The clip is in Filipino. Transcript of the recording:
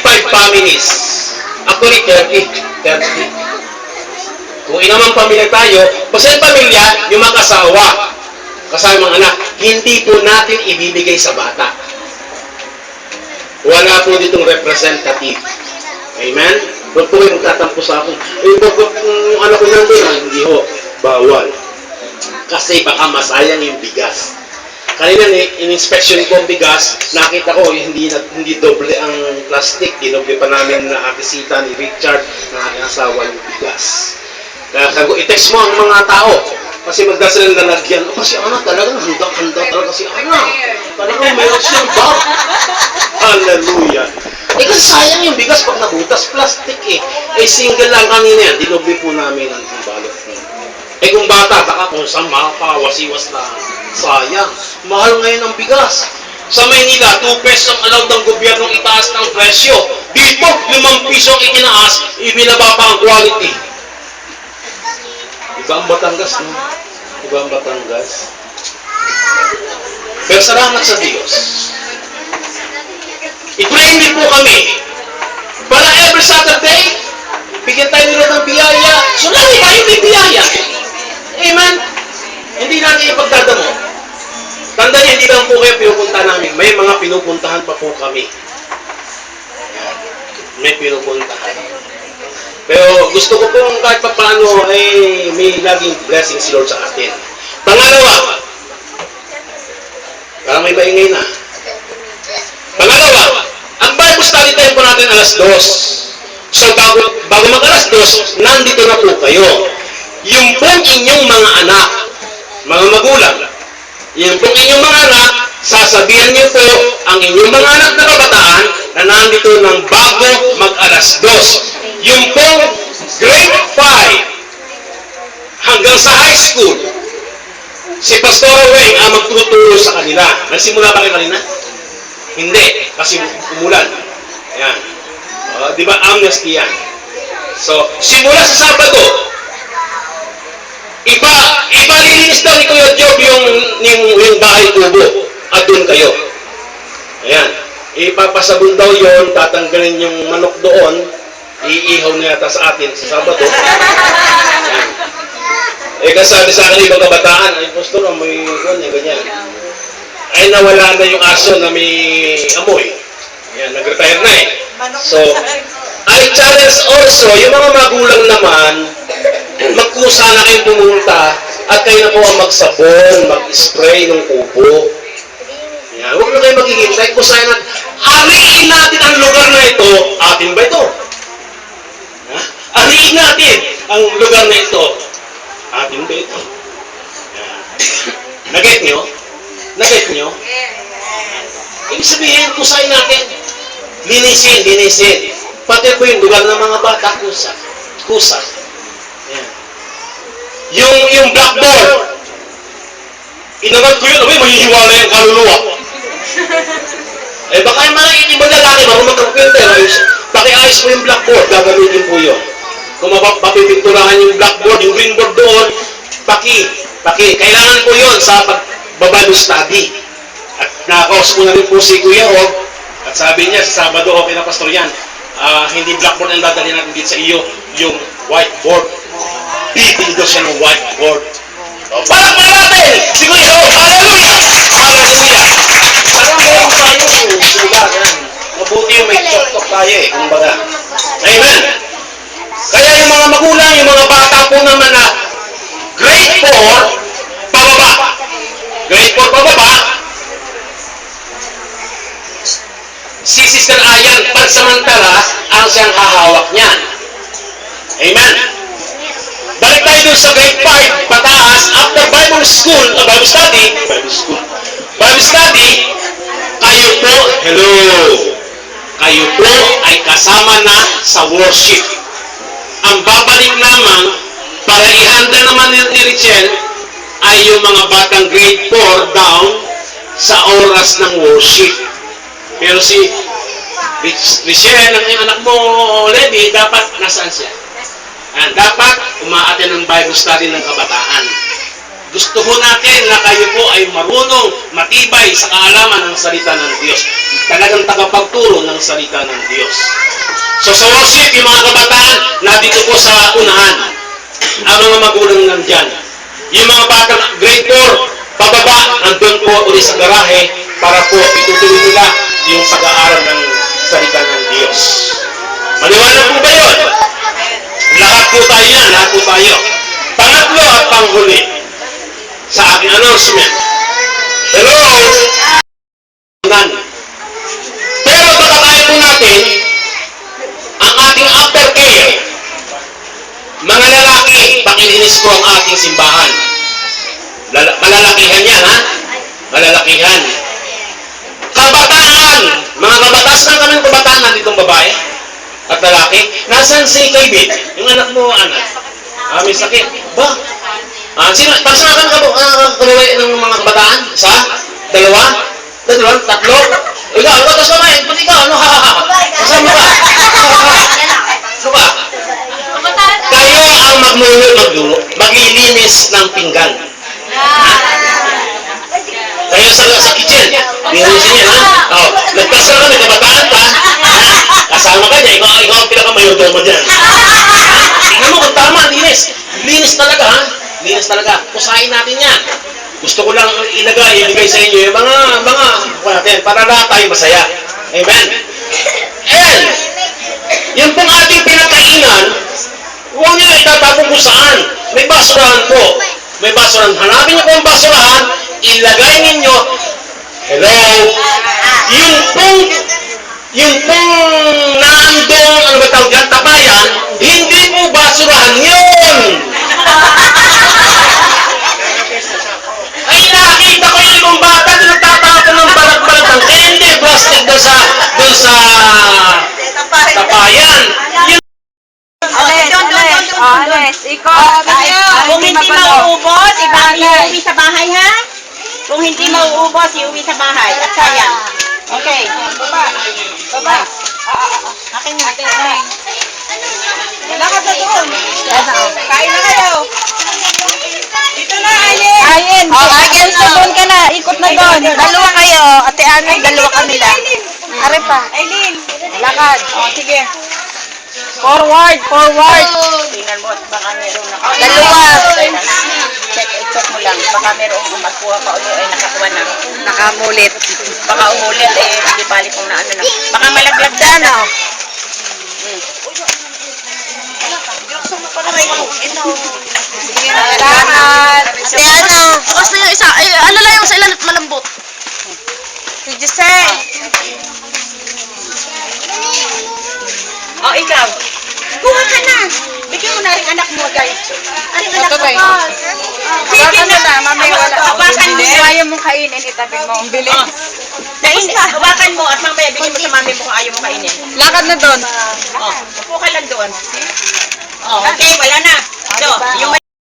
25 families. Actually, 30. Kung inamang pamilya tayo, pag sa pamilya, yung mag-asawa, kasama mga anak, hindi po natin ibibigay sa bata. Wala po ditong representative. Amen? Huwag po kayo magtatampo sa akin. Yung anak ko nandun, hindi ho. Bawal. Kasi baka masayang yung bigas. Kanina, in-inspection ko ang bigas, nakita ko, hindi doble ang plastic. Dinoble pa namin na atisita ni Richard na asawa yung bigas. Kaya i-text mo ang mga tao. Kasi magdasal ng lalagyan. Kasi anak, talagang handang-handa talaga si anak. Talagang mayroon siyang bag. Hallelujah. Kasi sayang yung bigas pag nabutas, plastic eh. Single lang kanina yan. Dinoble po namin ang balot. Kung bata, baka kung saan makapawasiwas lang. Sayang. Mahal ngayon ang bigas. Sa Maynila, 2 pesos ang allowed ng gobyernong itaas ng presyo. Dito, 5 piso ang itinaas, ibinaba pa ang quality. Iba ang Batangas, no? Iba ang Batangas. Pero salamat sa Diyos. I-pray din po kami. Para every Saturday, bigyan tayo nila ng biyaya. So, lagi tayo may biyaya. Amen? Hindi natin ipagdadamo. Tanda niya, hindi lang po kayo pinupunta namin. May mga pinupuntahan pa po kami. May pinupuntahan. Pero gusto ko pong kahit pa paano ay may laging blessing si Lord sa atin. Pangalawa, parang may maingay na. Pangalawa, ang Bible study time po natin alas 2. So bago mag alas 2, nandito na po kayo. Yung pong inyong mga anak, mga magulang, yung pong inyong mga anak, sasabihan niyo po ang inyong mga anak na kabataan na nandito ng bago mag alas 2. Yung pong grade 5 hanggang sa high school, si Pastor Weng ang magtuturo sa kanila. Nagsimula ba kayo kanina? Hindi, kasi umulan. Ayan. Di ba amnesty yan? So, simula sa Sabado, lilinis daw ni Kuya Job yung bahay kubo at doon kayo. Ayan. Ipapasabon daw yon, tatanggalin yung manok doon, iihaw na yata sa atin sa Sabado. Kasi sabi sa akin ibang kabataan, ay Pastor, may ganyan. Ay nawala na yung aso na may amoy. Ayan, nag-retire na eh. So, I challenge also, yung mga magulang naman, magkusa na kayong pumunta at kayo na po ang magsabon, mag-spray ng kubo. Ayan, huwag na kayo maghihintay. Kusahin natin, ariin natin ang lugar na ito. Atin ba ito? Ariin natin ang lugar na ito. Atin ba ito? Nag-get nyo? Nag-get nyo? Ibig sabihin, kusahin natin. Linisin. Pati po yung lugar ng mga bata, kusa. Yung blackboard, inagat ko yun, mahihiwala yung kaluluwa. Baka yung mga ibang lalaki, marunong mag-computer, pakiayos po yung blackboard, gagamitin po yun. Kung mapipinturahan yung blackboard, yung green board doon, kailangan po yun sa Bible study. At nakakaos ko na rin po si Kuya Og, at sabi niya, sa Sabado, okay na Pastor yan, hindi blackboard ang dadalhin natin dito sa iyo, yung whiteboard. Bibili daw siya ng whiteboard. Palakpan natin! Si Kuya Og, hallelujah! Hallelujah! Parang meron tayo, suga, yan. Mabuti yung may chok-tok tayo eh, kumbaga. Amen! Kaya yung mga magulang, yung mga bata po naman na grade 4, pababa. Grade 4, pababa. Si Sister Ayan, pansamantala, ang siyang hahawak niyan. Amen? Balik tayo dun sa grade 5, pataas, after Bible school, Bible study, kayo po, kayo po ay kasama na sa worship. Ang babalik naman, para ihanda naman ni Richelle, ay yung mga batang grade 4 down sa oras ng worship. Pero si Richelle, ang anak mo, Levi, dapat nasaan siya? Dapat umaattend ng Bible study ng kabataan. Gusto ho natin na kayo po ay marunong, matibay sa kaalaman ng salita ng Diyos. Talagang tagapagturo ng salita ng Diyos. So sa worship, yung mga kabataan, nandito po sa unahan. Ang mga magulang nandyan. Yung mga bata, grade 4, pababa, nandun po ulit sa garahe para po itutuloy nila yung pag-aaral ng salita ng Diyos. Maliwanag po ba yun? Lahat po tayo yan, lahat po tayo. Pangatlo at panghuli sa aking announcement. Hello! Pero pagkakain po natin ang ating aftercare. Mga lalaki, pakilinis ko ang ating simbahan. Malalakihan yan, ha? Malalakihan. Kabataan! Mga kabataan, saan kami ng kabataan nanditong babae at lalaki? Nasaan si Kaibit? Yung anak mo, anak? May sakit. Ba? Pasama ka kabuhay ng mga kabataan? Isa? Dalawa? Tatlo? Ikaw, tapos mamay, ba't ikaw? Ano? Kasama ka? Ano ba? Kayo ang maglulo, maglilinis ng pinggan. Kayo sa kitchen. Linisin yan, ha? Oh, nagpasal ka, may kabataan ka. Kasama ka niya, ikaw ang pinakamayodo mo dyan. Tingnan mo kung tama, linis. Linis talaga, ha? Linis talaga. Kusain natin yan. Gusto ko lang ibigay sa inyo yung mga natin, para lahat tayo masaya. Amen? And, yung pong ating pinakainan, huwag nyo itatapon kung saan. May basurahan po. May basurahan. Hanapin nyo po ang basurahan, ilagay ninyo, hello, yung pong naandong, ano ba tawag yan, tabayan, hindi po basurahan yun. Ay, nakakita ko yung ibang bata na nagtatapon ng balag-balag ng candy, plastic doon sa tabayan. Ales, ikot. Kung hindi mauubos, iuwi sa bahay, ha? Kung hindi mauubos, iuwi sa bahay. At sayang. Okay. Baba. Akin na. Wala ka sa doon. Kain na kayo. Dito na, Ayen. Ayen, Ayen, sa doon ka na. Ikot na doon. Dalawa kayo. Ate Ana, dalawa kanila. Are pa. Aileen. Lakad. Sige. Forward. Tingnan mo, baka merong Dalawa. Check mo lang. Baka merong magkuha pa ulit ay nakakuha na. Nakamulit. Baka umulit hindi balik kung na ano na. Baka malaglag dyan, oh. Sige na, lakad. Ate Ana. Basta yung isa, ay, ano lang yung sa ilan at malambot. Si Giselle. Oh, ikaw. Kuha ka na. Bigyan mo na rin anak mo, guys. Ano anak mo? Sige na. Mamay wala. Hawakan mo. Ayaw mong kainin, itabi mo. Bilis. Hawakan mo at mamaya bigyan mo sa mami mo kung ayaw mo kainin. Lakad na doon. Oh, upo ka lang doon. Oh, okay, wala na. So, yung